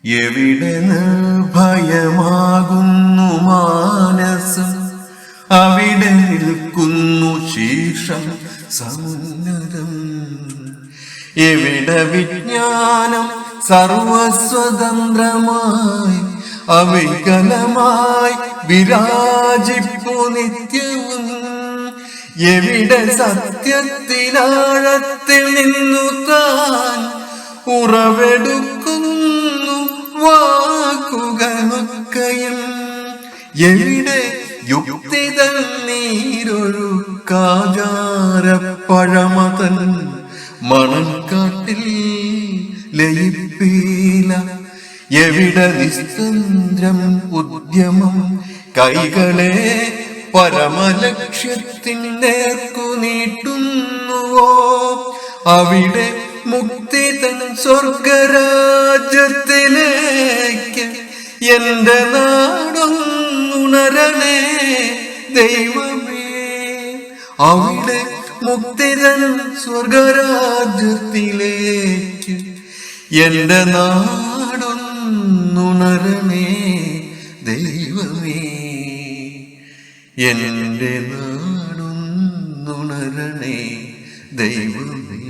എവിടെ നിർഭയമാകുന്നു മാനസം, അവിടെ നിൽക്കുന്നു ശീർഷം സമുന്നതം. എവിടെ വിജ്ഞാനം സർവസ്വതന്ത്രമായി അവികലമായി വിരാജിപ്പു നിത്യവും. എവിടെ സത്യത്തിലാഴത്തിൽ നിന്നു താൻ ഉറവെടുക്കുന്നു വാക്കുകളൊക്കെയും. എവിടെ യുക്തി തന്നീരൊഴുക്കാചാരപ്പഴമതൻ മണൽക്കാട്ടിൽ ലയിപ്പീല. എവിടെ നിസ്തന്ത്രം ഉദ്യമം കൈകളെ പരമലക്ഷ്യത്തിൻ നേർക്കു നീട്ടുന്നുവോ. അവിടെ മുക്തി തൻ സ്വർഗരാജ്യത്തിലേക്ക് എന്റെ നാടൊന്നുണരണേ ദൈവമേ. അവിടെ മുക്തി തൻ സ്വർഗരാജ്യത്തിലേക്ക് എന്റെ നാടൊന്നുണരണേ ദൈവമേ. എന്റെ നാടൊന്നുണരണേ ദൈവമേ.